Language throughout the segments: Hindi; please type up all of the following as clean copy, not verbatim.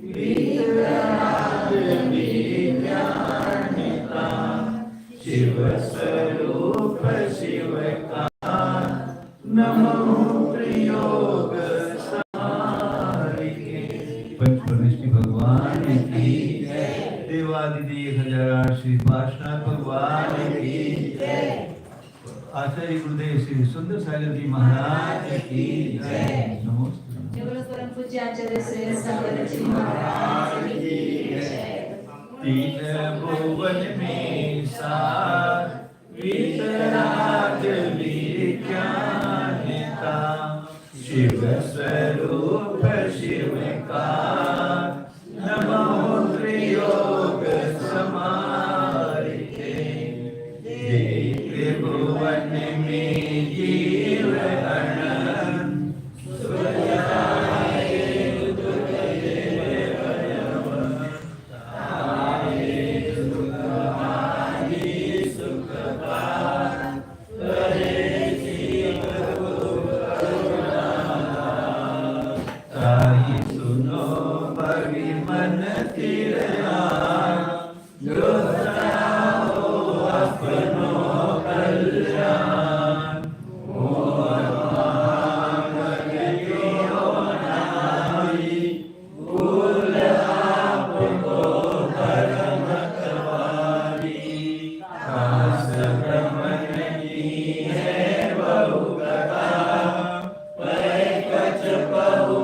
वितराग विज्ञानिता शिव स्वरूप शिव का नमो प्रयोग समारिके। पंचपरमेष्टि भगवान की देवादिदेव 1008 श्री पार्श्वनाथ भगवान की आचार्य गुरुदेव श्री सुंदर सागर जी महाराज की जय। नमोस्तुते। परम पूज्य आचार्य श्री सागर जी महाराज की जय। तीन भुवन में सार वितराग विज्ञानिता शिव स्वरूप शिव का नमो त्रियोग समारिके। त्रिभुवन में जीव अनंत सुजाए सुनो बड़ी मन तिरया जो चाहो अपनो कल्याण। मोर मांगन यो नाई भूल आपको धर्म कवारी। खास ब्रह्मन की है बहु कथा पै कछ बहु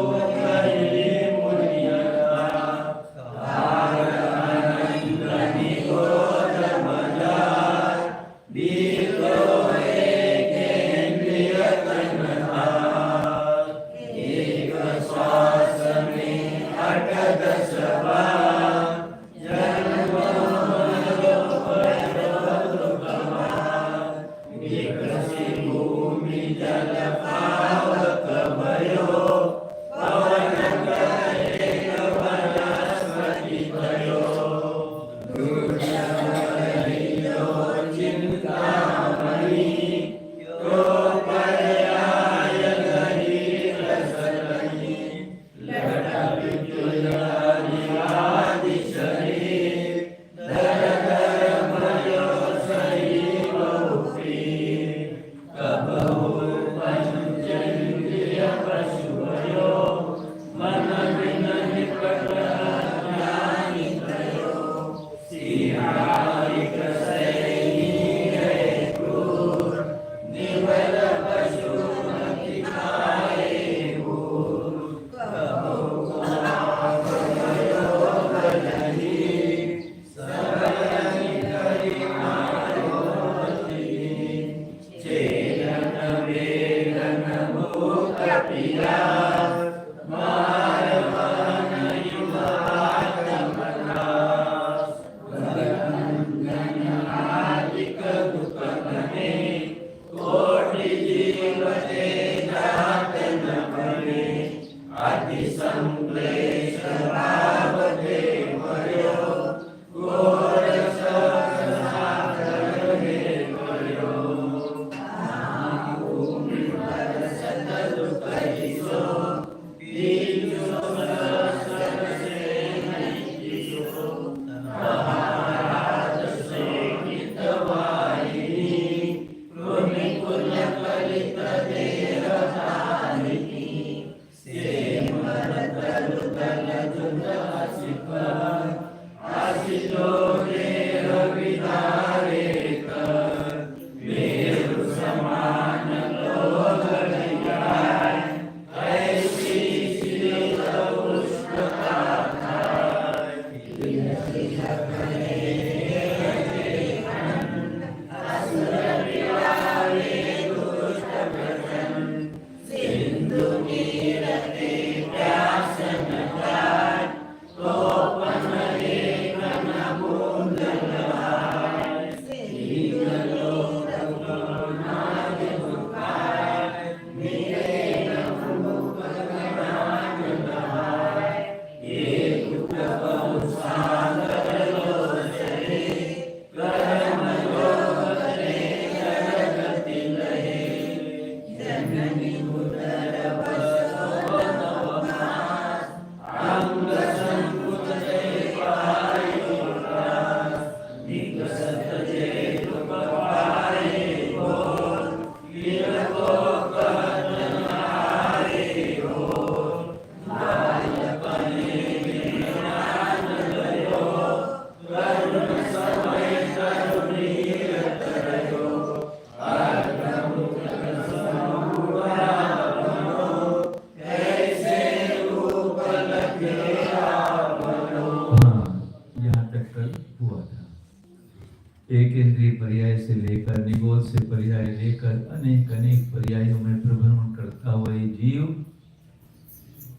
एक इंद्रिय पर्याय से लेकर निगोद से पर्याय लेकर अनेक अनेक पर्यायों में प्रभ्रमण करता हुआ ये जीव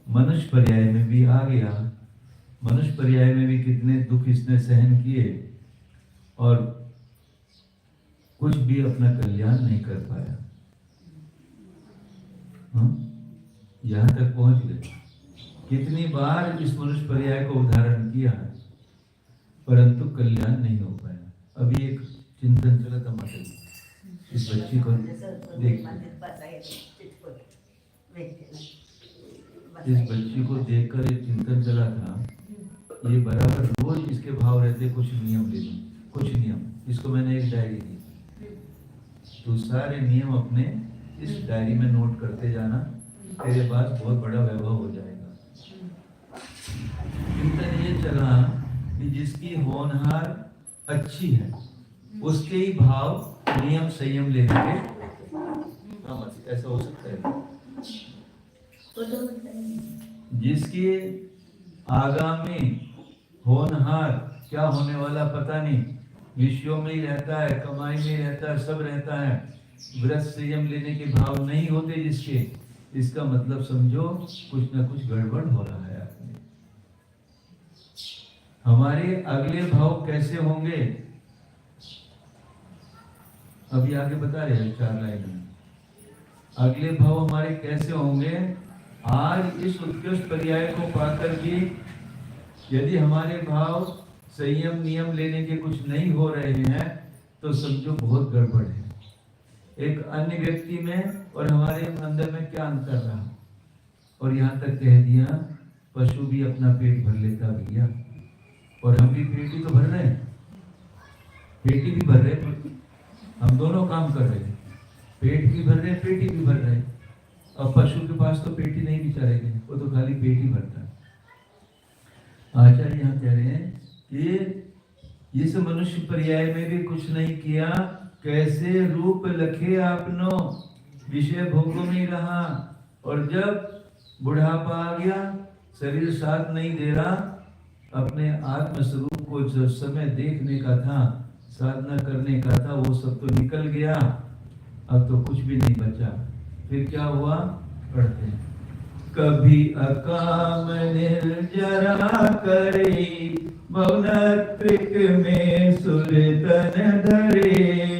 मनुष्य पर्याय में भी आ गया। मनुष्य पर्याय में भी कितने दुख इसने सहन किए और कुछ भी अपना कल्याण नहीं कर पाया। यहां तक पहुंच गए। कितनी बार इस मनुष्य पर्याय को उदाहरण किया परंतु कल्याण नहीं हो पाया। अभी एक चिंतन चला था माता जी, इस बच्ची को देख, इस बच्ची को देखकर एक चिंतन चला था, ये बराबर रोज इसके भाव रहते कुछ नियम ले लो, कुछ नियम। इसको मैंने एक डायरी दी, तो सारे नियम अपने इस डायरी में नोट करते जाना, तेरे पास बहुत बड़ा वैभव हो जाएगा। चिंतन ये चला कि जिसकी होनहार अच्छी है उसके ही भाव नियम संयम लेने के ऐसा हो सकता है। जिसकी आगामी होनहार क्या होने वाला पता नहीं, विषयों में ही रहता है, कमाई में ही रहता है, सब रहता है, व्रत संयम लेने के भाव नहीं होते जिसके, इसका मतलब समझो कुछ ना कुछ गड़बड़ हो रहा है। हमारे अगले भाव कैसे होंगे अभी आगे बता रहे हैं 4 लाइन में। अगले भाव हमारे कैसे होंगे? आज इस उत्कृष्ट पर्याय को पाकर भी यदि हमारे भाव संयम नियम लेने के कुछ नहीं हो रहे हैं तो समझो बहुत गड़बड़ है। एक अन्य व्यक्ति में और हमारे अंदर में क्या अंतर रहा। और यहाँ तक कह दिया पशु भी अपना पेट भर लेता भैया, और हम भी पेट ही तो भर रहे हैं, पेटी भी भर रहे हैं, हम दोनों काम कर रहे हैं, पेट भी भर रहे हैं, पेटी भी भर रहे हैं। अब पशु के पास तो पेटी नहीं बिचारे गए, वो तो खाली पेट ही भरता है। आचार्य यहाँ कह रहे हैं कि इस मनुष्य पर्याय में भी कुछ नहीं किया, कैसे रूप लखे आपनो विषय भोगों में रहा, और जब बुढ़ापा आ गया, शरीर साथ नहीं दे रहा, अपने आत्म स्वरूप को जो समय देखने का था, साधना करने का था, वो सब तो निकल गया, अब तो कुछ भी नहीं बचा। फिर क्या हुआ? पढ़ते हैं, कभी अकाम निर्जरा करे, मौनत्रिक में सुरतन धरे,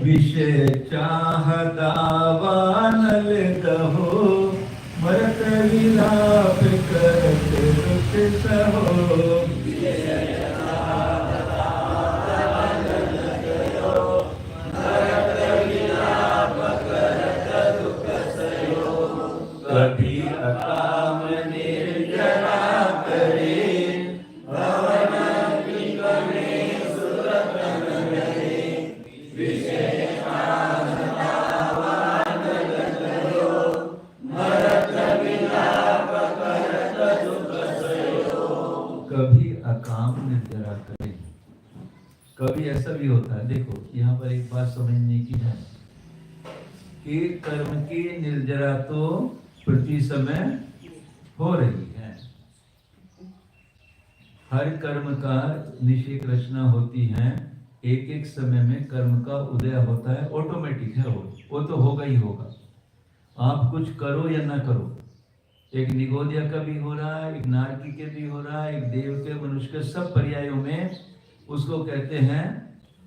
विषय चाहता वानल दहो, मरत विलाप करत दुख सहो, कभी अकाम निर्जरा करे, कभी अकाम निर्जरा करे। कभी ऐसा भी होता है, देखो यहाँ पर एक बात समझने की है कि कर्म की निर्जरा तो प्रति समय हो रही है, हर कर्म का निश्चित रचना होती है, एक एक समय में कर्म का उदय होता है, ऑटोमेटिक है वो तो होगा ही होगा, आप कुछ करो या ना करो। एक निगोदिया का भी हो रहा है, एक नारकी के भी हो रहा है, एक देव के मनुष्य के, सब पर्यायों में उसको कहते हैं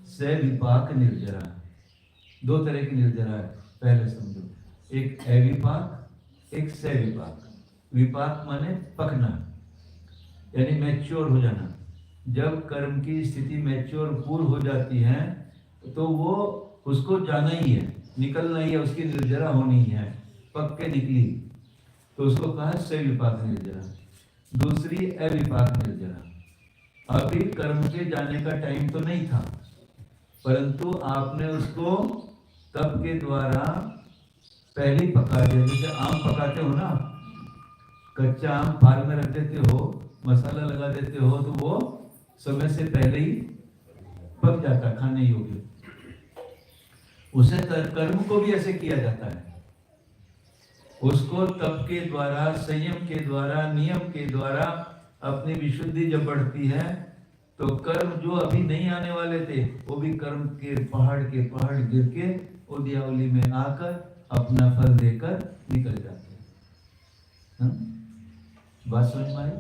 सविपाक निर्जरा। 2 तरह की निर्जरा है, पहले समझो, एक अविपाक, एक सविपाक। विपाक माने पकना, यानी मैच्योर हो जाना। जब कर्म की स्थिति मैच्योर पूर्ण हो जाती है तो वो उसको जाना ही है, निकलना ही है, उसकी निर्जरा होनी है, पक के निकली तो उसको कहा सविपाक निर्जरा। दूसरी अविपाक निर्जरा, अभी कर्म के जाने का टाइम तो नहीं था, परंतु आपने उसको तप के द्वारा पहले ही पका दिया। जैसे आम पकाते हो ना, कच्चा आम फार में रख देते हो, मसाला लगा देते हो, तो वो समय से पहले ही पक जाता, खाने योग्य। उसे कर्म को भी ऐसे किया जाता है। उसको तप के द्वारा, संयम के द्वारा, नियम के द्वारा अपनी विशुद्धि जब बढ़ती है तो कर्म जो अभी नहीं आने वाले थे वो भी कर्म के पहाड़ गिर के उद्यावली में आकर अपना फल देकर निकल जाते हैं। बात समझ में आई?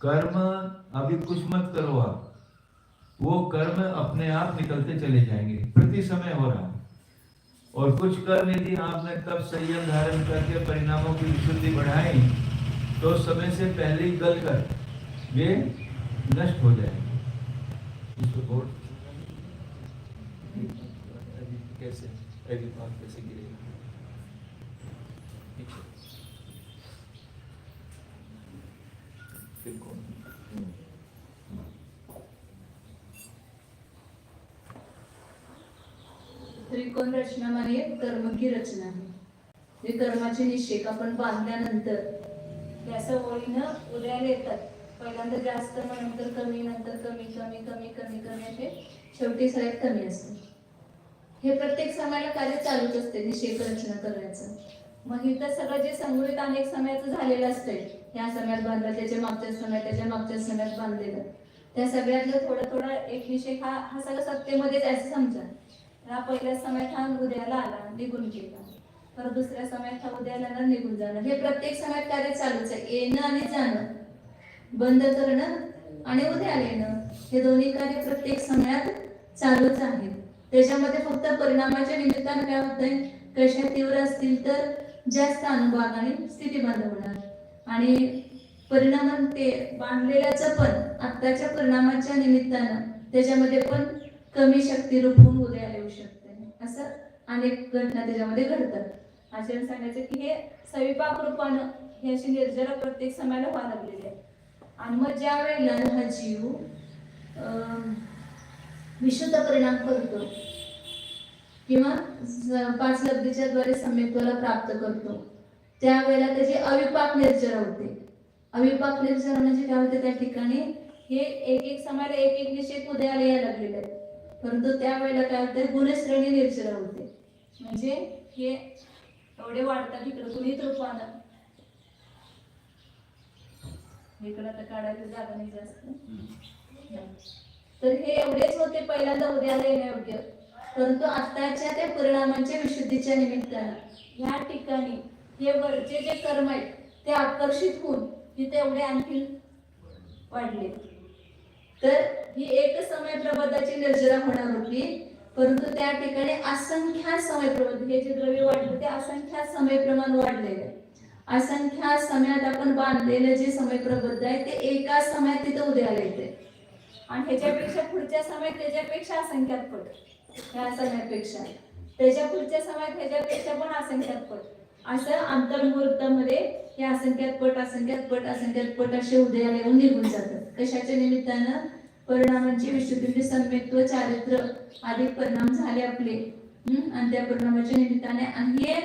कर्म अभी कुछ मत करो आप, वो कर्म अपने आप निकलते चले जाएंगे, प्रति समय हो रहा है। और कुछ कर्म यदि आपने तब संयम धारण करके परिणामों की विशुद्धि बढ़ाई तो समय से पहले ही गल कर वे नष्ट हो जाएंगे। इसको कैसे कैसे गिरेगा? फिर कौन? त्रिकोण रचना म्हणजे कर्म की रचना आहे. जे कर्माचे निश्चय आपण बांधल्यानंतर ते असं ओळीनं उदयाला येतात. पहिल्यांदा जास्त, मग नंतर कमी, नंतर कमी कमी कमी कमी कमी असे शेवटी सगळ्यात कमी असते. हे प्रत्येक समाला कार्य चालूच असते निश्चय रचना करायचं. मग इथं सगळं जे संगृहित अनेक समयाचं झालेलं असतंय, या समयात बांधलं, त्याच्या मागच्या समयात, त्याच्या मागच्या समयात बांधलेलं, त्या सगळ्यातलं थोडं थोडं एक निश्चय हा सगळं सत्तेमध्येच असं समजा. हा पहिल्या समयात हा उदयाला आला, निघून गेला, परत दुसऱ्या समयात हा उदयाला आला, निघून जाणं, हे प्रत्येक समयात कार्य चालूच आहे. येणं आणि जाणं, बंद करणं आणि उदयाला येणं, हे दोन्ही कार्य प्रत्येक समयात चालूच आहेत. त्याच्यामध्ये फक्त परिणामाच्या निमित्तानं काय होतंय, कशा तीव्र असतील तर जास्त अनुभव आणि स्थिती बांधवणार, आणि परिणाम ते बांधलेल्याचं पण आत्ताच्या परिणामाच्या निमित्तानं त्याच्यामध्ये पण कमी शक्ती रूपून उदयाला येऊ शकते. असं अनेक घटना त्याच्यामध्ये घडतात. आचरण सांगायचं की हे सविपाक रूपानं ही अशी निर्जरा प्रत्येक समाला व्हायला लागलेली आहे. आणि मग ज्या वेळेला हा जीव विशुद्ध परिणाम करतो किंवा 5 लब्धीच्या द्वारे सम्यक्त्वाला प्राप्त करतो, त्यावेळेला त्याची अविपाक निर्जरा होते. अविपाक निर्जरा म्हणजे काय होते, त्या ठिकाणी हे एक एक समाला एक एक निश्चित उदयाला यायला लागलेले आहेत. परंतु त्यावेळेला काय होते, गुणश्रेणी निर्जरा होते. म्हणजे हे एवढे वाढतात इकडे गुणित रूपानं, इकडं आता काढायला जागा नाही जास्त, तर हे एवढेच होते पहिल्यांदा उदयाला येण्यायोग्य. परंतु आताच्या त्या परिणामांच्या विशुद्धीच्या निमित्तानं ह्या ठिकाणी हे वरचे जे कर्म आहेत ते आकर्षित होऊन तिथे एवढे आणखी वाढले. तर ही एक समय प्रबोधाची निर्जरा होणार होती, परंतु त्या ठिकाणी असंख्य समय प्रबोध, हे जे द्रव्य वाढलं ते असंख्य समय प्रमाण वाढलेलं. असंख्य समयात आपण बांधलेलं जे समय प्रबोध आहे ते एका समयात तिथे उदयाला येते, आणि ह्याच्यापेक्षा पुढच्या समयात त्याच्यापेक्षा असंख्यात पट, ह्या समयापेक्षा त्याच्या पुढच्या समयात ह्याच्यापेक्षा पण असंख्यात पट, असं अंतर्मुहूर्तामध्ये हे असंख्यात पट असंख्यात पट असंख्यात पट असे उदयाला येऊन निघून जातात. कशाच्या निमित्तानं? परिणामांची विशुद्धी, सम्यक्त्व, चारित्र्य अधिक परिणाम झाले आपले, आणि त्या परिणामाच्या निमित्ताने. आणि हे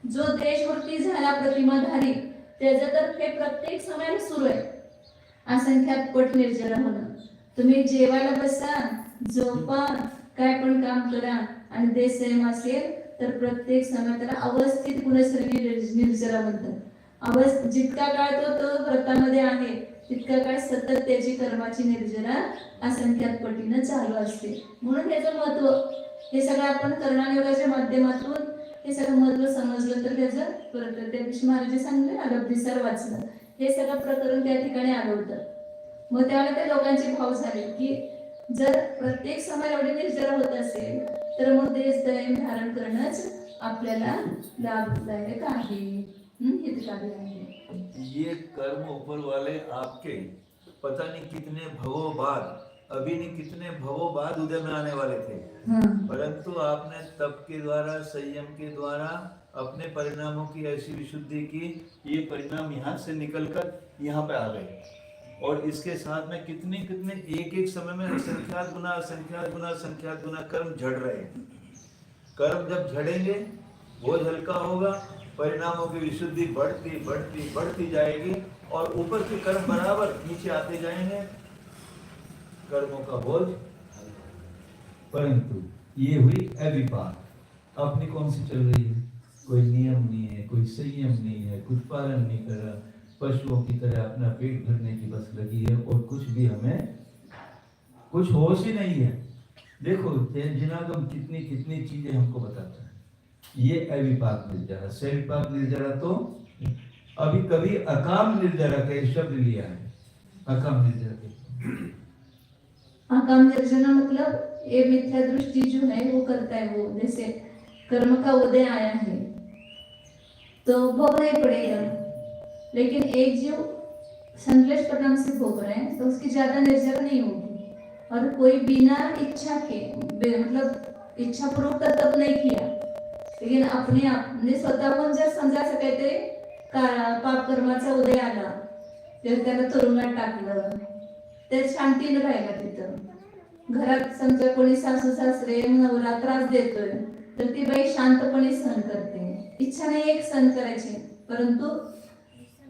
जो देशवृत्ती झाला प्रतिमाधारी, त्याचं तर हे प्रत्येक समयाला सुरू आहे, असंख्यात पट निर्जरा होणं. तुम्ही जेवायला बसा, झोपा, काय पण काम करा, आणि देश संयम असेल तर प्रत्येक समय त्याला अवस्थित गुणश्रेणी निर्जरा म्हणतात. जितका काळ तो व्रतामध्ये आहे तितका काळ सतत त्याची कर्माची निर्जरा असंख्यात पटीनं चालू असते. म्हणून त्याचं महत्व, हे सगळं आपण कर्णायोगाच्या माध्यमातून हे सगळं महत्व समजलं तर त्याचं परत त्या दिवशी महाराज सांगले अलब्धीसर वाचलं, हे सगळं प्रकरण त्या ठिकाणी आलं होतं. मग त्यावेळेला त्या लोकांचे भाव झाले की जर प्रत्येक समय एवढी निर्जरा होत असेल तर मग देश दयन धारण करणंच आपल्याला लाभदायक आहे, हितकारी आहे. ये कर्म ऊपर वाले आपके पता नहीं कितने भवों बाद, अभी नहीं कितने भवों बाद उदय में आने वाले थे, परंतु आपने तप के द्वारा, संयम के द्वारा अपने परिणामों की ऐसी विशुद्धि की, ये परिणाम यहाँ से निकलकर यहाँ पे आ गए. और इसके साथ में कितने कितने एक एक समय में असंख्यात गुना कर्म झड़ रहे हैं. कर्म जब झड़ेंगे बोझ हल्का होगा, परिणामों की विशुद्धि बढ़ती बढ़ती बढ़ती जाएगी, और ऊपर के कर्म बराबर नीचे आते जाएंगे, कर्मों का बोझ. परंतु ये हुई अविपाक. अपनी कौन सी चल रही है? कोई नियम नहीं है, कोई संयम नहीं है, कुछ पालन नहीं कर रहा, पशुओं की तरह अपना पेट भरने की बस लगी है और कुछ भी हमें कुछ होश ही नहीं है। देखो जिनागम कितनी कितनी चीजें हमको बताता है। ये अविपाक निर्जरा, सविपाक निर्जरा तो अभी कभी अकाम निर्जरा का शब्द लिया है। अकाम निर्जरा आकाम निर्जना मतलब ये मिथ्या दृष्टि जो है वो करता है, वो जैसे कर्म का उदय आया है तो भोगना ही पड़ेगा, लेकिन एक जीव संकलेश परिणाम से भोग रहे हैं तो उसकी ज्यादा निर्जरा नहीं होगी। और कोई बिना इच्छा के मतलब इच्छा पूर्वक तप नहीं किया, लेकिन अपने आपने स्वतःहून जर समजा असं काहीतरी पाप कर्माचा उदय आला तर त्याला तुरुंगात टाकलं, ते शांतीने राहिला तिथं. घरात समजा कोणी सासू सासरे नवरा त्रास देतोय तर ती बाई शांतपणे सहन करते. इच्छा नाही एक सहन करायची, परंतु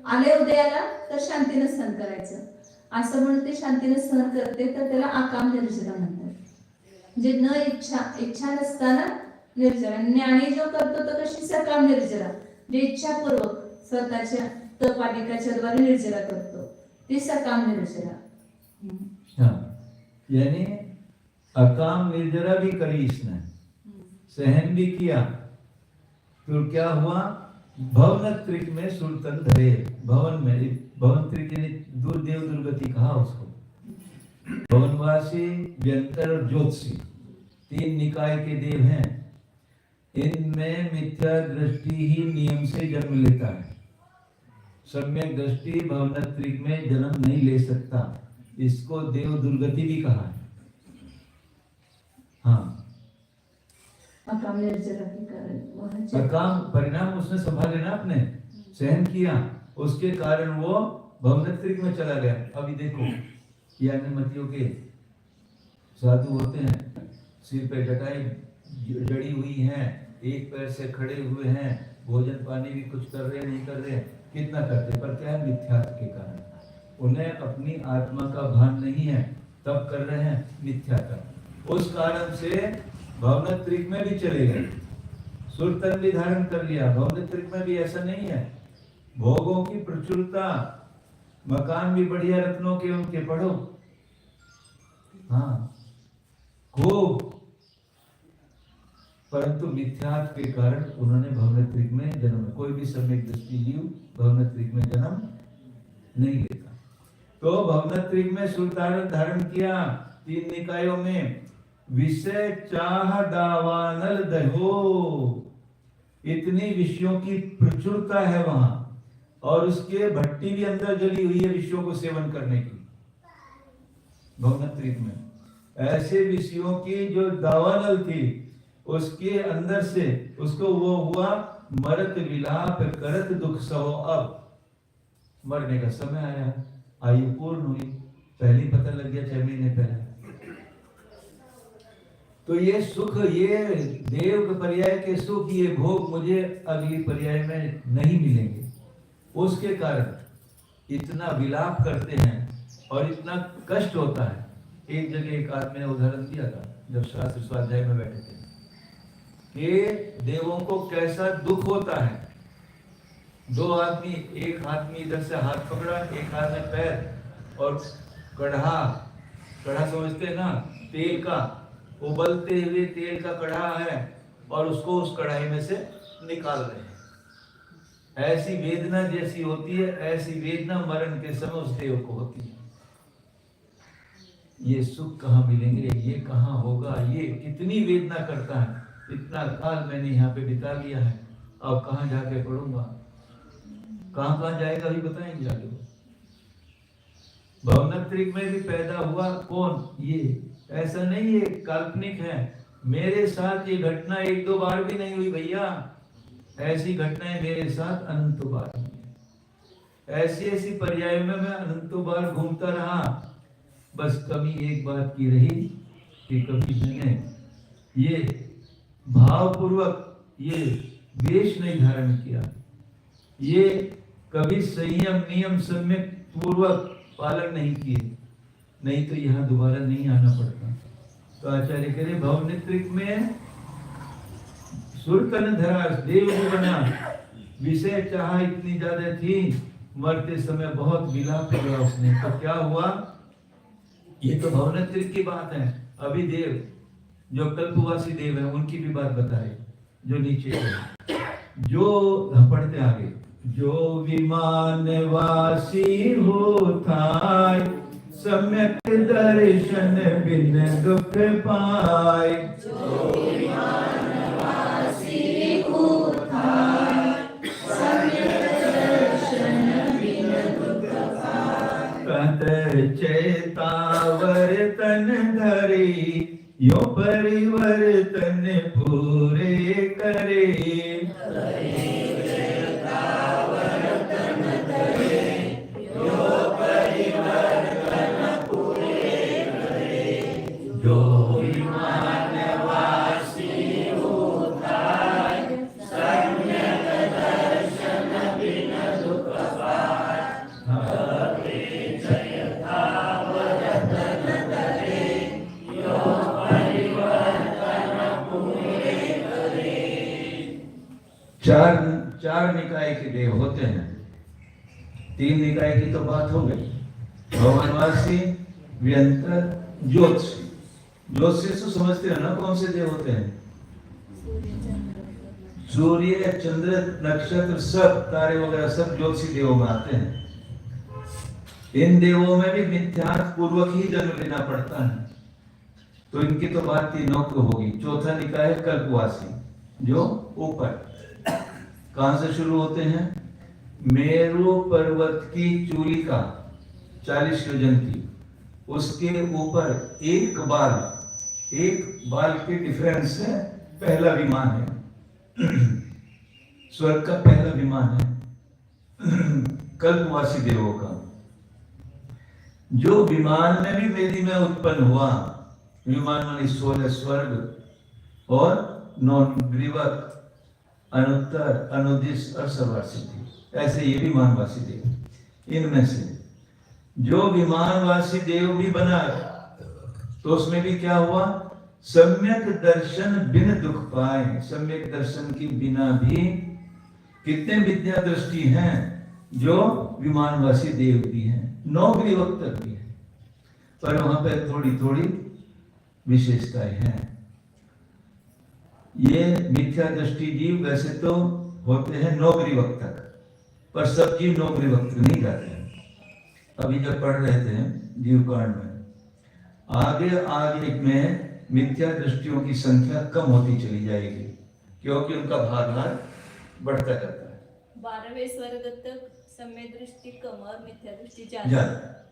आले उदयाला तर शांतीने सहन करायचं असं म्हणून ते शांतीने सहन करते, तर त्याला आकाम निर्जरा म्हणतात. म्हणजे न इच्छा नसताना निर्जरा. ज्ञानी जो करतो तो कशी सकाम निर्जरा, जे इच्छापूर्वक स्वतःच्या तपालिकाच्या द्वारे निर्जरा करतो ती सकाम निर्जरा. यानी अकाम निर्जरा भी करी इसने, सहन भी किया, तो क्या हुआ? भवन त्रिक में सुरतन धरे, भवन में, भवन त्रिक यानी दुर्देव दुर्गति कहा उसको। भवनवासी, व्यंतर और ज्योतिषी तीन निकाय के देव हैं। इनमें मिथ्या दृष्टि ही नियम से जन्म लेता है। सम्यक दृष्टि भवनत्रिक में जन्म नहीं ले सकता, इसको देव दुर्गति भी कहा है। हाँ, अकाम निर्जरा के कारण अकाम परिणाम उसने संभाले ना, अपने सहन किया, उसके कारण वो भवनत्रिक में चला गया। अभी देखो यानीमतियों के साधु होते हैं, सिर पे जटाई जड़ी हुई हैं, एक पैर से खड़े हुए हैं, भोजन पानी भी कुछ कर रहे नहीं कर रहे, कितना करते, पर क्या है? मिथ्यात्व के कारण। उन्हें अपनी आत्मा का भान नहीं है, तब कर रहे हैं मिथ्यात्व। उस कारण से भवनत्रिक में भी चले गए, सुरतन भी धारण कर लिया। भवनत्रिक में भी ऐसा नहीं है, भोगों की प्रचुरता, मकान भी बढ़िया रत्नों के उनके पढ़ो, हाँ खूब, परंतु मिथ्यात्व के कारण उन्होंने भवनत्रिक में जन्म, कोई भी सम्यक दृष्टि जीव भवनत्रिक में जन्म नहीं लेता। तो भवनत्रिक में सुरतारण धारण किया, तीन निकायों में विषय चाह दावानल दहो, इतनी विषयों की प्रचुरता है वहां, और उसके भट्टी भी अंदर जली हुई है विषयों को सेवन करने की। भवनत्रिक में ऐसे विषयों की जो दावानल थी, उसके अंदर से उसको वो हुआ मरत विलाप करत दुख सहो। अब मरने का समय आया, आयु पूर्ण हुई, पहले पता लग गया 6 महीने पहले। तो ये सुख, ये देव के पर्याय के सुख, ये भोग मुझे अगली पर्याय में नहीं मिलेंगे। उसके कारण इतना विलाप करते हैं और इतना कष्ट होता है। एक जगह एक आदमी ने उदाहरण दिया था, जब शास्त्र स्वाध्याय में बैठे थे, कि देवों को कैसा दुख होता है। 2 आदमी, एक आदमी इधर से हाथ पकड़ा, एक हाथ में पैर, और कढ़ा समझते हैं ना, तेल का, उबलते हुए तेल का कढ़ा है, और उसको उस कढ़ाई में से निकाल रहे हैं। ऐसी वेदना जैसी होती है, ऐसी वेदना मरण के समय उस देव को होती है। ये सुख कहाँ मिलेंगे, ये कहाँ होगा, ये कितनी वेदना करता है। इतना काल मैंने यहाँ पे बिता लिया है, अब कहाँ जाके पढ़ूंगा, कहाँ जाएगा अभी बताएंगे आगे। भवनत्रिक में भी पैदा हुआ कौन? ये ऐसा नहीं है काल्पनिक है। मेरे साथ ये घटना 1-2 बार भी नहीं हुई भैया, ऐसी घटनाएं मेरे साथ अनंत बार हुई है। ऐसी पर्याय में मैं अनंत बार घूमता रहा। बस कमी एक बात की रही कि कभी मैंने ये भावपूर्वक ये वेश नहीं धारण किया, ये कभी संयम नियम सम्यक पूर्वक पालन नहीं किए, नहीं तो यहाँ दोबारा नहीं आना पड़ता। तो आचार्य कह रहे भवनत्रिक में सुरतन धरा, देव भी बना, विषय चाह इतनी ज्यादा थी, मरते समय बहुत विलाप किया उसने। तो क्या हुआ, ये तो भवनत्री की बात है। अभी देव जो कल्पवासी देव है उनकी भी बात बताए, जो नीचे है, जो पढ़ते आगे, जो विमानवासी होता सम्यक दर्शन बिन दुख पाए, जो विमानवासी होता सम्यक दर्शन बिन दुख पाए, कत चेतावर तन धरी, यो परिवर्तन पूरे करे, जो विमानवासी होता सम्यक दर्शन बिन दुख पाए, हरे चेतावरतन धरे, यो परिवर्तन पूरे करे। चार निकाय के देव होते हैं। 3 निकाय की तो बात हो गई, भवनवासी, व्यंतर, ज्योतिषी। ज्योतिषी तो समझते हो ना कौन से देव होते हैं? सूर्य, चंद्र, नक्षत्र, सब तारे वगैरह सब ज्योतिषी देवों में आते हैं। इन देवों में भी मिथ्यात्व पूर्वक ही जन्म लेना पड़ता है। तो इनकी तो बात तीनों को होगी। चौथा निकाय कल्पवासी, जो ऊपर कहां से शुरू होते हैं? मेरु पर्वत की चूली का 40 योजन की, उसके ऊपर एक बाल के डिफरेंस से पहला विमान है। स्वर्ग का पहला विमान है कल्पवासी देवों का। जो विमान में भी मेरी में उत्पन्न हुआ, विमान मानी 16 स्वर्ग और 9 ग्रीवक, अनुत्तर, अनुदिश और सर्वासिद्धि। ऐसे ये विमानवासी देव। इनमें से जो विमानवासी देव भी बना तो उसमें भी क्या हुआ? सम्यक दर्शन बिन दुख पाए। सम्यक दर्शन के बिना भी कितने विद्या दृष्टि हैं जो विमानवासी देव भी हैं, 9 ग्रीवक तक भी है, पर वहां पर थोड़ी थोड़ी विशेषताएं हैं। ये मिथ्या दृष्टि जीव वैसे तो होते हैं 9 ग्रीवक तक, पर सब जीव 9 ग्रीवक तक नहीं जाते हैं। अभी जब पढ़ रहे थे जीवकांड में, आगे में मिथ्या दृष्टियों की संख्या कम होती चली जाएगी, क्योंकि उनका भागलाभ बढ़ता जाता है। 12वें स्वर्ग तक सम्य दृष्टि कम और मिथ्या दृष्टि ज्यादा,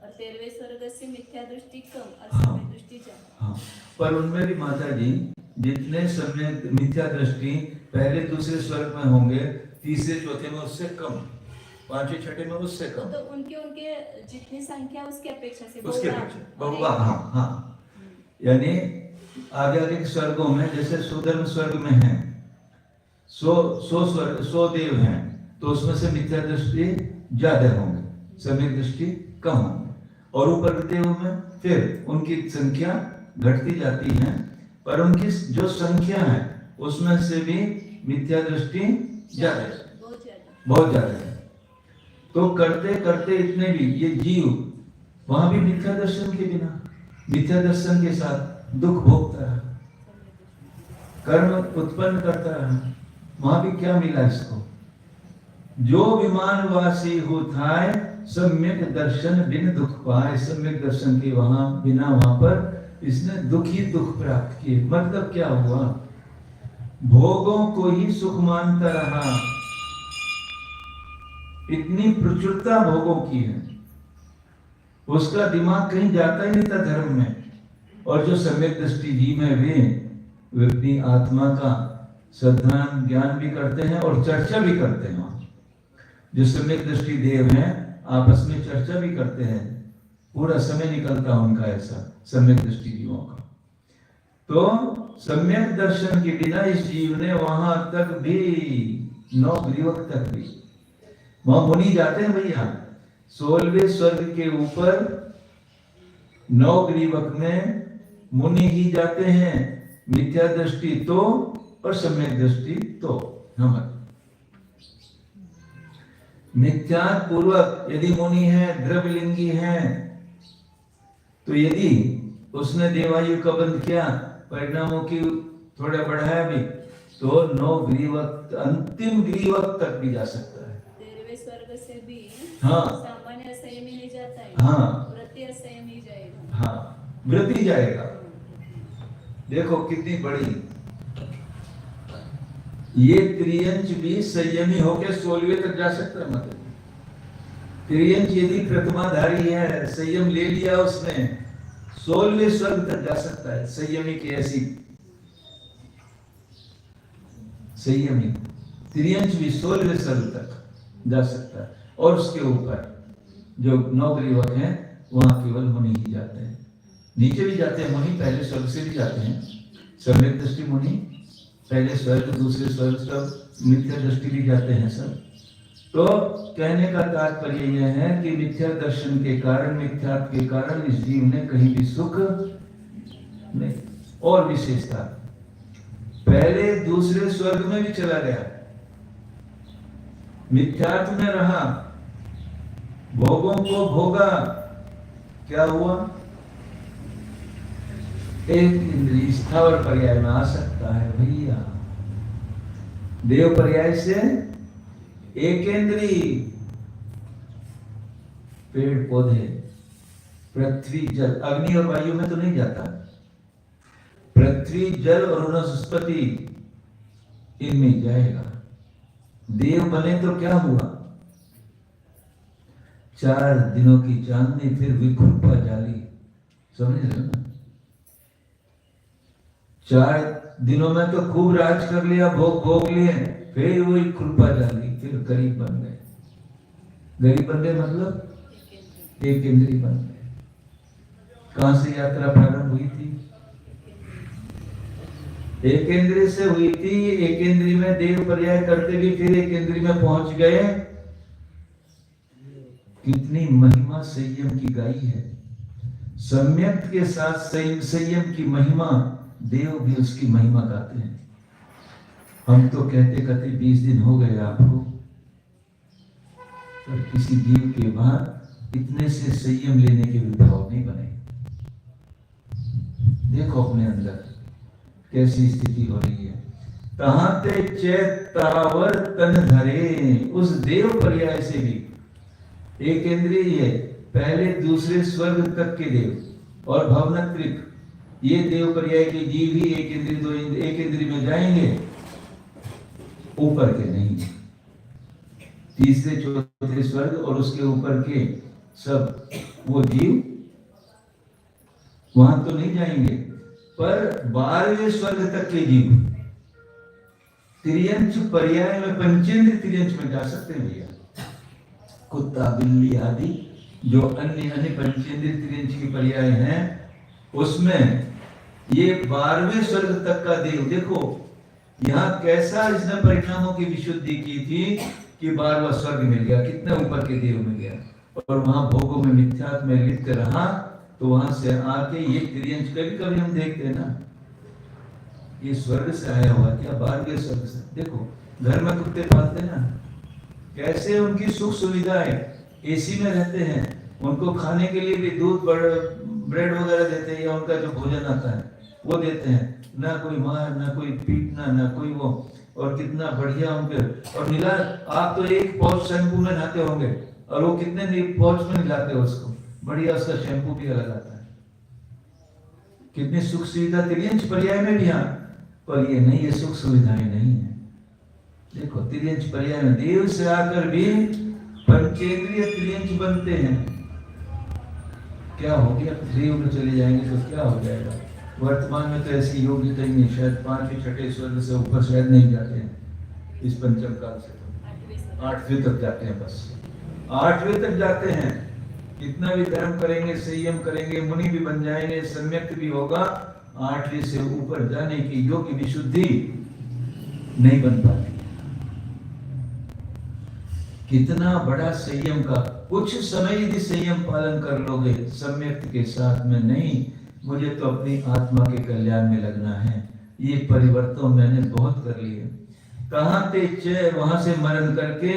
और 13वें स्वर्ग से मिथ्या दृष्टि कम और सम्य दृष्टि ज्यादा। हाँ, पर उनमें भी माता जी जितने सम्य मिथ्या दृष्टि पहले दूसरे स्वर्ग में होंगे, तीसरे चौथे में उससे कम, 5वें छठे में उससे कम। तो उनके जितनी संख्या उसके अपेक्षा से उसके बहुगा। हाँ, यानी आगे के स्वर्गों में जैसे सुधर्म स्वर्ग में है 100 देव हैं, तो उसमें से मिथ्या दृष्टि ज्यादा होंगे, सम्यक दृष्टि कम होंगे। और ऊपर के देवों में फिर उनकी संख्या घटती जाती है, पर उनकी जो संख्या है उसमें से भी मिथ्या दृष्टि ज्यादा है, बहुत ज्यादा है। तो करते करते इतने भी ये जीव वहां भी मिथ्या दर्शन के बिना, मिथ्या दर्शन के साथ दुख भोगता रहा, कर्म उत्पन्न करता रहा। वहां भी क्या मिला इसको? जो विमानवासी होता है सम्यक दर्शन बिन दुख पाए। सम्यक दर्शन के बिना वहां पर इसने दुख ही दुख प्राप्त किए। मतलब क्या हुआ? भोगों को ही सुख मानता रहा, इतनी प्रचुरता भोगों की है, उसका दिमाग कहीं जाता ही नहीं था धर्म में। और जो सम्यक दृष्टि जीव है वे अपनी आत्मा का सद्धान ज्ञान भी करते हैं और चर्चा भी करते हैं। जो सम्यक दृष्टि देव हैं आपस में चर्चा भी करते हैं, पूरा समय निकलता है उनका ऐसा सम्यक दृष्टि जीवों का। तो सम्यक दर्शन के बिना इस जीव ने वहां तक भी 9 ग्रीवक तक भी, वहां मुनि जाते हैं भैया 16वें स्वर्ग के ऊपर 9 ग्रीवक में मुनि ही जाते हैं। मिथ्या दृष्टि तो और सम्यक दृष्टि तो नमक। मिथ्यात्व पूर्वक यदि मुनि है, द्रव्यलिंगी है, तो यदि उसने देवायु का बंध किया, परिणामों की थोड़ा बढ़ाया भी, तो 9 ग्रीवक अंतिम ग्रीवक तक भी जा सकता है। 13वें स्वर्ग से भी हाँ सामान्य संयम ही नहीं जाता है, हाँ व्रती संयम ही जाएगा। हाँ वृद्धि जाएगा। देखो कितनी बड़ी, ये त्रियंच भी संयमी होकर 16वें तक जा सकता है। मतलब त्रियंच यदि प्रतिमाधारी है, संयम ले लिया उसने, 16वें स्वर्ग तक जा सकता है। संयमी की ऐसी संयमी त्रियंच भी 16वें स्वर्ग तक जा सकता है। और उसके ऊपर जो 9 ग्रीवक हैं, वहां केवल मुनि ही जाते हैं। नीचे भी जाते हैं मुनि, पहले स्वर्ग से भी जाते हैं। सम्यक दृष्टि मुनि पहले स्वर्ग, दूसरे स्वर्ग, सब मिथ्या दृष्टि भी जाते हैं सब। तो कहने का तात्पर्य यह है कि मिथ्या दर्शन के कारण, मिथ्यात्व के कारण इस जीव ने कहीं भी सुख नहीं। और विशेषता, पहले दूसरे स्वर्ग में भी चला गया, मिथ्यात्व में रहा, भोगों को भोगा, क्या हुआ? एक इंद्रिय स्थावर पर्याय में आ सकता है भैया। देव पर्याय से एक इंद्रिय, पेड़ पौधे, पृथ्वी जल, अग्नि और वायु में तो नहीं जाता। पृथ्वी जल और वनस्पति इनमें जाएगा। देव बने तो क्या हुआ? 4 दिनों की चांदनी, फिर विकृपा जाली, समझ रहे ना? 4 दिनों में तो खूब राज कर लिया, भोग लिए, फिर वही कृपा जाली, फिर गरीब बन गए। गरीब बन गए मतलब एक इंद्रिय बन गए। कहां से यात्रा प्रारंभ हुई थी? एक इंद्रिय से हुई थी। एक इंद्रिय में देव पर्याय करते भी फिर एक इंद्रिय में पहुंच गए। कितनी महिमा संयम की गाई है। सम्यक के साथ संयम की महिमा, देव भी उसकी महिमा गाते हैं। हम तो कहते कहते 20 दिन हो गए आपको, पर किसी जीव के बाद इतने से संयम लेने के विभाव नहीं बने। देखो अपने अंदर कैसी स्थिति हो रही है। तहाते चेतावर तन धरे, उस देव पर्याय से भी एक इंद्रिय है, पहले दूसरे स्वर्ग तक के देव और भवनत्रिक, ये देव पर्याय के जीव ही एक इंद्रिय, दो इंद्रिय, एक इंद्रिय में जाएंगे, ऊपर के नहीं। तीसरे चौथे स्वर्ग और उसके ऊपर के सब वो जीव वहां तो नहीं जाएंगे, पर 12वें स्वर्ग तक के जीव त्रियंच पर्याय में, पंचेंद्र त्रियंच में जा सकते हैं भैया। कुत्ता, बिल्ली आदि जो अन्य अन्य पंचेंद्र त्रियंच के पर्याय हैं, उसमें ये 12वें स्वर्ग तक का देव। देखो यहाँ कैसा इसने परिणामों की विशुद्धि की थी कि 12वां स्वर्ग मिल गया, कितने ऊपर के देव मिल गया, और वहां भोगों में मिथ्यात्व में लिप्त रहा, तो वहां से आके ये त्रियंच कभी कभी हम देखते हैं ना, ये स्वर्ग से आया हुआ क्या, 12वें स्वर्ग से। देखो घर में कुत्ते पालते ना, कैसे उनकी सुख सुविधाएं, एसी में रहते हैं, उनको खाने के लिए भी दूध, ब्रेड वगैरह देते हैं, या उनका जो भोजन आता है वो देते हैं, ना कोई मार, ना कोई पीटना, ना कोई वो, और कितना बढ़िया उनके। और नीला, आप तो एक पॉच शैम्पू में नहाते होंगे, और वो कितने पॉच में नहलाते हो उसको, बढ़िया, उसका शैम्पू भी अलग आता है। कितनी सुख सुविधा त्रियंच पर्याय में भी, हाँ, पर ये नहीं, ये सुख सुविधाएं नहीं है। देखो त्रियंच पर्याय में देव से आकर भी पंचेंद्रिय त्रियंच बनते हैं। क्या हो गया? देव में चले जाएंगे तो क्या हो जाएगा? वर्तमान में तो ऐसी योग्यता ही नहीं, शायद 5वें 6ठे स्वर्ग से ऊपर शायद नहीं जाते हैं इस पंचम काल से, तो 8वें तक जाते हैं, बस 8वें तक जाते हैं। कितना भी धर्म करेंगे, संयम करेंगे, मुनि भी बन जाएंगे, सम्यक भी होगा, 8वें से ऊपर जाने की योग्य विशुद्धि नहीं बन पाती। कितना बड़ा संयम का, कुछ समय यदि संयम पालन कर लोगे सम्यक के साथ में, नहीं मुझे तो अपनी आत्मा के कल्याण में लगना है, ये परिवर्तन मैंने बहुत कर लिए। कहाँ ते च वहां से मरण करके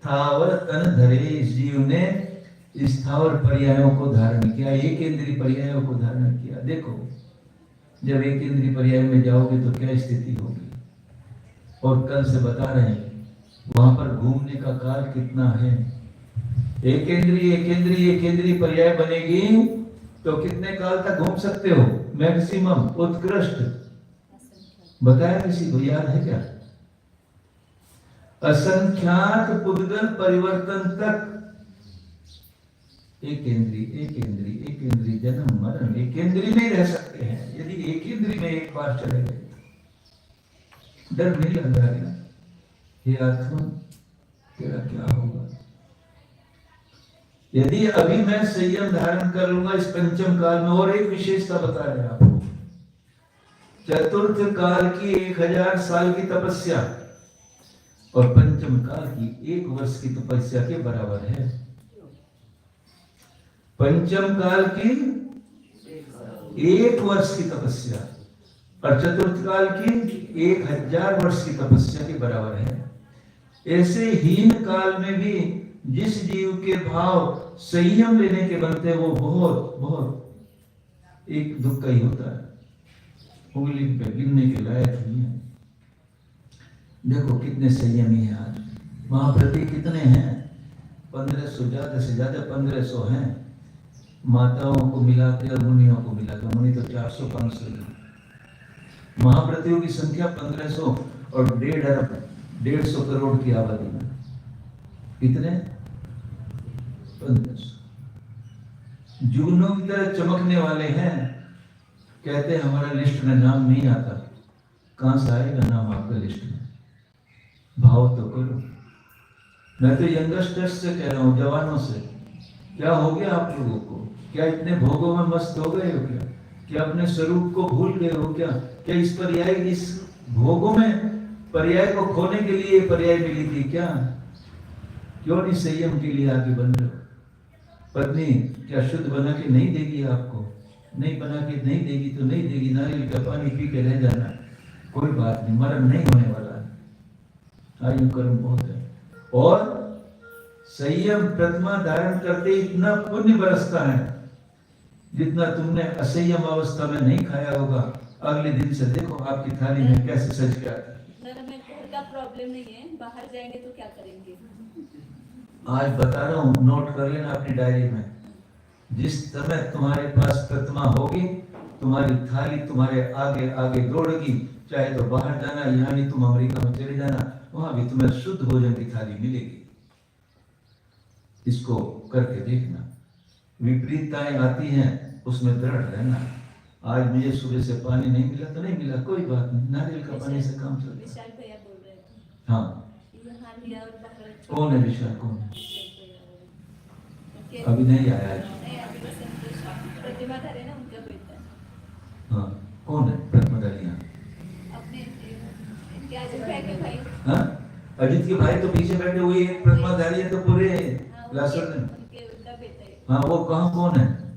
थावर तन धरे, इस जीव ने स्थावर पर्यायों को धारण किया, एक इंद्रिय पर्यायों को धारण किया। देखो जब एक इंद्रिय पर्याय में जाओगे तो क्या स्थिति होगी। और कल से बता रहे हैं वहां पर घूमने का काल कितना है। एक इंद्रिय पर्याय बनेगी तो कितने काल तक घूम सकते हो? मैक्सिमम, उत्कृष्ट बताया किसी को याद है क्या? असंख्यात पुद्गल परिवर्तन तक। एक इंद्रिय जन्म मरण, एक इंद्रिय में रह सकते हैं। यदि एक इंद्रिय में एक बार चले गए डर नहीं लग रहा है, हे आत्मा तेरा क्या होगा? यदि अभी मैं संयम धारण कर लूंगा इस पंचम काल में, और एक विशेषता बता रहे हैं आपको, चतुर्थ काल की 1000 साल की तपस्या और पंचम काल की 1 वर्ष की तपस्या के बराबर है। पंचम काल की 1 वर्ष की तपस्या और चतुर्थ काल की 1000 वर्ष की तपस्या के बराबर है। ऐसे हीन काल में भी जिस जीव के भाव संयम लेने के बनते वो बहुत बहुत एक दुख का ही होता है, उंगली पे गिनने के लायक नहीं है। देखो कितने संयमी हैं आज। महाप्रति कितने हैं? 1500, ज्यादा से ज्यादा 1500 हैं। माताओं को मिलाते और मुनियों को मिलाते, मुनि तो 400-500 हैं। महाप्रतियों की संख्या 1500 और 1.5 करोड़ की आबादी में कितने? 1500। जुगनों की तरह चमकने वाले हैं। कहते हैं हमारा लिस्ट में नाम नहीं आता। कहां से आएगा नाम आपका लिस्ट में? भाव तो करो। मैं तो यंगस्टर्स से कह रहा हूं, जवानों से, क्या हो गया आप लोगों को? क्या इतने भोगों में मस्त हो गए हो क्या? क्या अपने स्वरूप को भूल गए हो क्या? क्या इस पर्याय, इस भोगों में पर्याय को खोने के लिए पर्याय मिली थी क्या? क्यों नहीं संयम के लिए आगे बन रहे हो? पत्नी क्या शुद्ध बना के नहीं देगी आपको? नहीं बना के नहीं देगी तो नहीं देगी, नारियल का पानी पी के रह जाना, कोई बात नहीं, मरण नहीं होने वाला है, आयु कर्म बहुत है। और संयम प्रतिमा धारण करते इतना पुण्य बरसता है जितना तुमने असंयम अवस्था में नहीं खाया होगा। अगले दिन से देखो आपकी थाली में कैसे सज गया। हमें घर का प्रॉब्लम नहीं है, बाहर जाएंगे तो क्या करेंगे? आज बता रहा हूँ, नोट कर लेना अपनी डायरी में। जिस समय तुम्हारे पास प्रतिमा होगी, तुम्हारी थाली तुम्हारे आगे आगे दौड़ेगी। चाहे तो बाहर जाना, यहाँ नहीं तुम अमेरिका में चले जाना, वहां भी तुम्हें शुद्ध भोजन की थाली मिलेगी। इसको करके देखना। विपरीतताएं आती हैं, उसमें दृढ़ रहना। आज मुझे सुबह से पानी नहीं मिला तो नहीं मिला, कोई बात नहीं, नारियल का पानी से काम चलता है। विशाल भैया बोल रहे थे। हाँ, यहाँ लिया और बाहर कौन है विशाल? कौन है? अभी नहीं आया है। प्रतिमा धारे ना उनका बेटा। हाँ, कौन है प्रतिमाधारी? अपने इनके अजित भाई के भाई। हाँ, अजित के भाई तो पीछे बैठे हुए एक प्रतिमाधारी है, तो पूरे लासर में। उनका बेटा है। हाँ, वो कहाँ कौन है?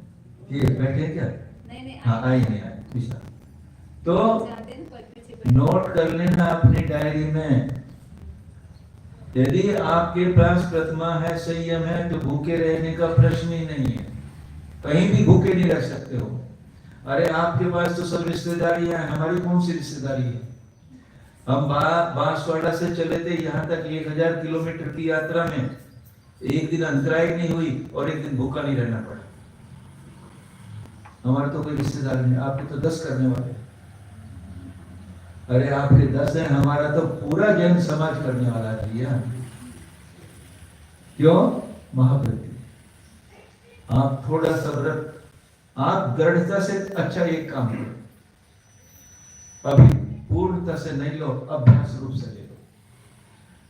ये बैठे क्या? नहीं हाँ, आई नहीं आई पिछला। तो नोट कर लेना अपनी डायरी में। यदि आपके पास प्रतिमा है, संयम है, तो भूखे रहने का प्रश्न ही नहीं है। कहीं भी भूखे नहीं रह सकते हो। अरे आपके पास तो सब रिश्तेदारी है, हमारी कौन सी रिश्तेदारी है? हम बांसवाड़ा से चले थे यहाँ तक 1000 किलोमीटर की यात्रा में, एक दिन अंतराय नहीं हुई और एक दिन भूखा नहीं रहना पड़ा। हमारे तो कोई रिश्तेदार नहीं, आपके तो 10 करने वाले। अरे आपके 10 है, हमारा तो पूरा जन समाज करने वाला है भैया। क्यों? महाप्रति। आप थोड़ा सा व्रत, आप दृढ़ता से अच्छा एक काम करो, अभी पूर्णता से नहीं लो, अभ्यास रूप से ले लो।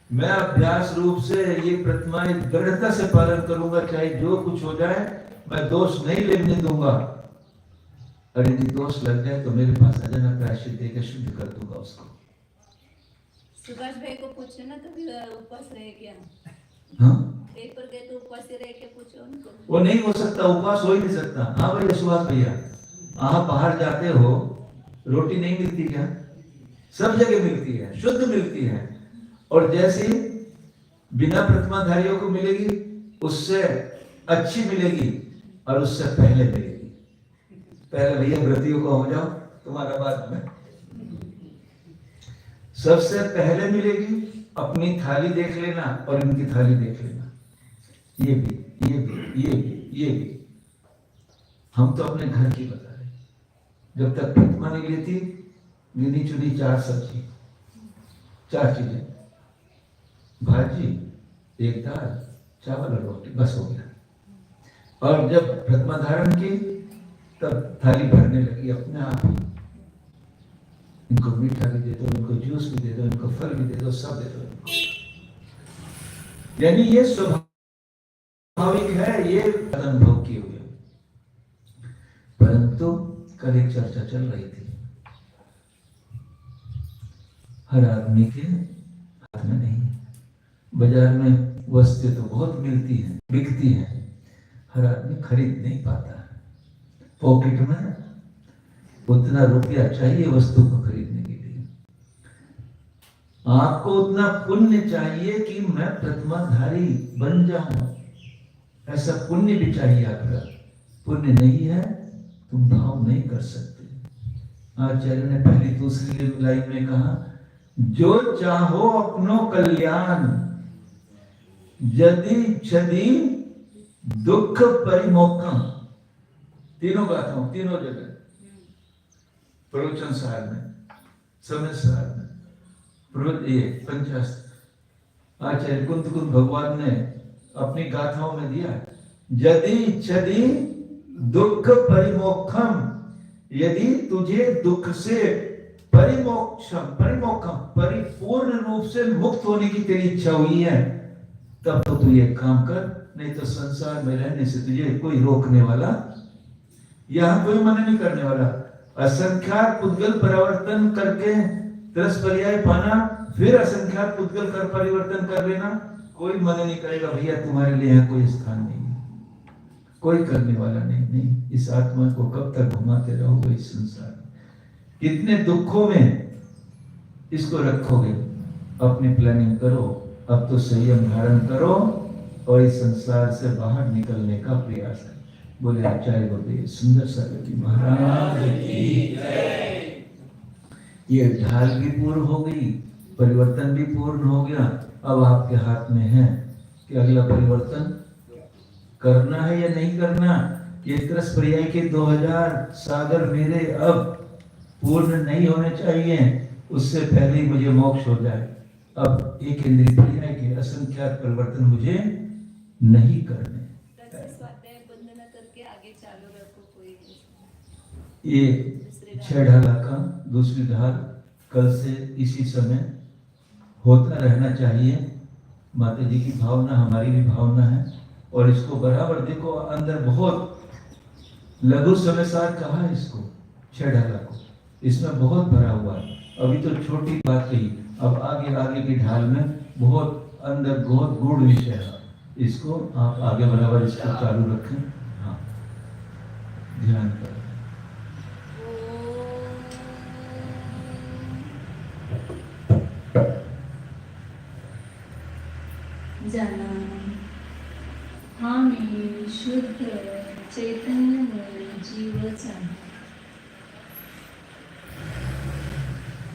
मैं अभ्यास रूप से ये प्रतिमाएं दृढ़ता से पालन करूंगा, चाहे जो कुछ हो जाए, मैं दोष नहीं लेने दूंगा। और यदि दोष लग जाए तो मेरे पास आ जाना, प्रायश्चित देकर शुद्ध कर दूंगा उसको। सुभाष भाई को पूछो ना, कभी उपवास रहे क्या? हाँ, एक पर गए तो उपवास रह के पूछो उनको। वो नहीं हो सकता, उपवास हो ही नहीं सकता। हाँ भैया सुभाष भैया, आप बाहर जाते हो, रोटी नहीं मिलती क्या? सब जगह मिलती है, शुद्ध मिलती है। और जैसी बिना प्रतिमाधारियों को मिलेगी उससे अच्छी मिलेगी और उससे पहले मिलेगी। पहले भैया व्रतियों को हो जाओ, तुम्हारा बाद में। सबसे पहले मिलेगी, अपनी थाली देख लेना और इनकी थाली देख लेना। ये भी, ये भी, ये भी, ये भी। हम तो अपने घर की बता रहे, जब तक प्रतिमा नहीं लेती, गिनी चुनी 4 सब्जी, 4 चीजें, भाजी, एक दाल, चावल और रोटी, बस हो गया। और जब प्रतिमा धारण की तब थाली भरने लगी अपने आप ही। इनको मीठा भी दे दो, इनको जूस भी दे दो, इनको फल भी दे दो, सब दे दो इनको। यानी ये स्वाभाविक है, ये अनुभव किए हुए। परंतु कल एक चर्चा चल रही थी, हर आदमी के हाथ में नहीं। बाजार में वस्तुएं तो बहुत मिलती हैं, बिकती हैं, हर आदमी खरीद नहीं पाता। पॉकेट में उतना रुपया चाहिए वस्तु को खरीदने के लिए। आपको उतना पुण्य चाहिए कि मैं प्रतिमाधारी बन जाऊं, ऐसा पुण्य भी चाहिए आपका। पुण्य नहीं है, तुम भाव नहीं कर सकते। आचार्य ने पहली दूसरी लाइन में कहा, जो चाहो अपनो कल्याण, यदि छदी दुख परिमोक्षम। तीनों गाथाओं, तीनों जगह, प्रवचन सार में, समय सार में, पंचास्त्र आचार्य कुंत भगवान ने अपनी गाथाओं में दिया। यदि छदी दुख परिमोक्षम, यदि तुझे दुख से परिमोक्षम, परिमोक्षम परिपूर्ण रूप से मुक्त होने की तेरी इच्छा हुई है, तब तो तू ये काम कर, नहीं तो संसार में रहने से तुझे कोई रोकने वाला, यहां कोई मना नहीं करने वाला। असंख्यात पुद्गल परिवर्तन करके 10 पर्याय पाना, फिर असंख्यात पुद्गल कर परिवर्तन कर लेना, कोई मना नहीं करेगा भैया तुम्हारे लिए यहाँ कोई स्थान नहीं है, कोई करने वाला नहीं। नहीं, इस आत्मा को कब तक घुमाते रहोगे इस संसार में? कितने दुखों में इसको रखोगे? अपनी प्लानिंग करो, अब तो संयम धारण करो और इस संसार से बाहर निकलने का प्रयास करो। बोले आचार्य गुरुदेव सुंदर सागर जी महाराज की जय। ये ढाल भी पूर्ण हो गई, परिवर्तन भी पूर्ण हो गया। अब आपके हाथ में है कि अगला परिवर्तन करना है या नहीं करना। ये 10 पर्याय के 2000 सागर मेरे अब पूर्ण नहीं होने चाहिए, उससे पहले ही मुझे मोक्ष हो जाए। अब एक इंद्रिय पर्याय के असंख्यात परिवर्तन मुझे नहीं करने। ये 6 ढाला का दूसरी ढाल कल से इसी समय होता रहना चाहिए। माता जी की भावना हमारी भी भावना है, और इसको बराबर देखो, अंदर बहुत लघु समय सार कहा है इसको, 6 ढाला को, इसमें बहुत भरा हुआ है। अभी तो छोटी बात कही, अब आगे आगे की ढाल में बहुत अंदर बहुत गूढ़ विषय है। इसको आप आगे बराबर इसको चालू रखें। हाँ, ध्यान करें। जाना हा मी शुद्ध चैतन्यमय जीवच आहे।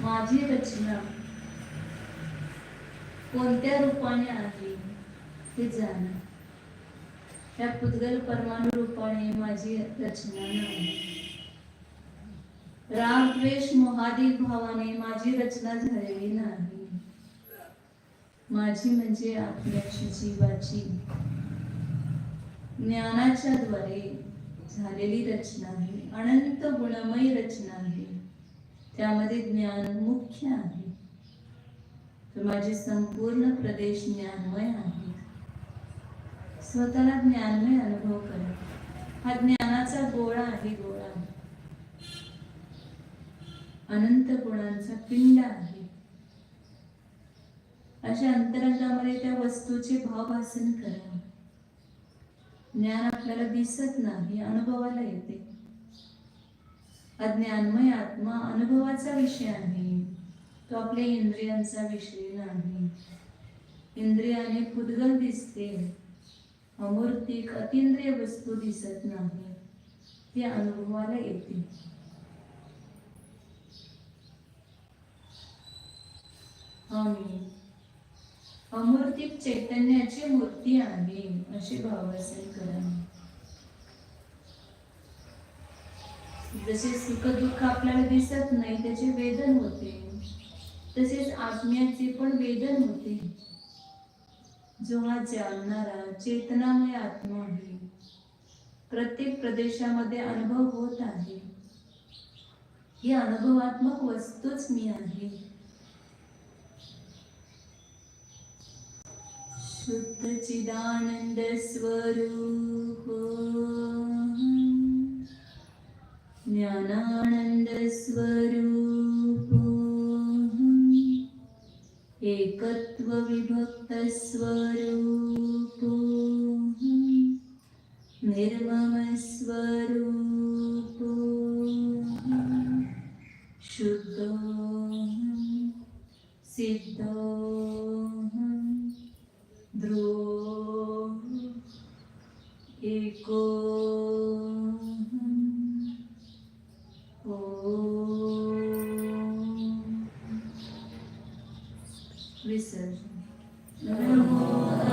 माझी रचना कोणत्या रूपाने आहे हे जाणा। त्या पुद्गल परमाणु रूपाने माझी रचना नाही। राग द्वेष मोहादी भावाने माझी रचना झालेली नाही। माझी म्हणजे आत्म्याची जीवाची ज्ञानाच्या द्वारे झालेली रचना आहे। अनंत गुणमय रचना आहे, त्यामध्ये ज्ञान मुख्य आहे। तर माझे संपूर्ण प्रदेश ज्ञानमय आहे। स्वतःला ज्ञानमय अनुभव करा। हा ज्ञानाचा गोळा आहे, गोळा अनंत गुणांचा पिंड आहे। अशा अंतरंगामध्ये त्या वस्तूचे भावभासन करा। ज्ञान आपल्याला दिसत नाही, अनुभवाला येते। अज्ञानमय आत्मा अनुभवाचा विषय आहे। तो आपल्या इंद्रियांचा विषय नाही. इंद्रियाने पुद्गल दिसते, अमूर्तिक अतिंद्रिय वस्तू दिसत नाही, ती अनुभवाला येते. आम्ही अमूर्तिक चैतन्याची मूर्ती आहे अशी भावासन करा. जसे सुख दुःख आपल्याला दिसत नाही त्याचे वेदन होते, तसेच आत्म्याचे पण वेदन होते. जो हा जाणणारा चेतनामय आत्मा आहे, प्रत्येक प्रदेशामध्ये अनुभव होत आहे. ही अनुभवात्मक वस्तूच मी आहे. शुद्ध चिदानंद स्वरूप, ज्ञानानंद स्वरूप, एकत्व विभक्त स्वरूप, निर्मम स्वरूप, शुद्ध सिद्ध ध्रुव एको विसर्जन. नमो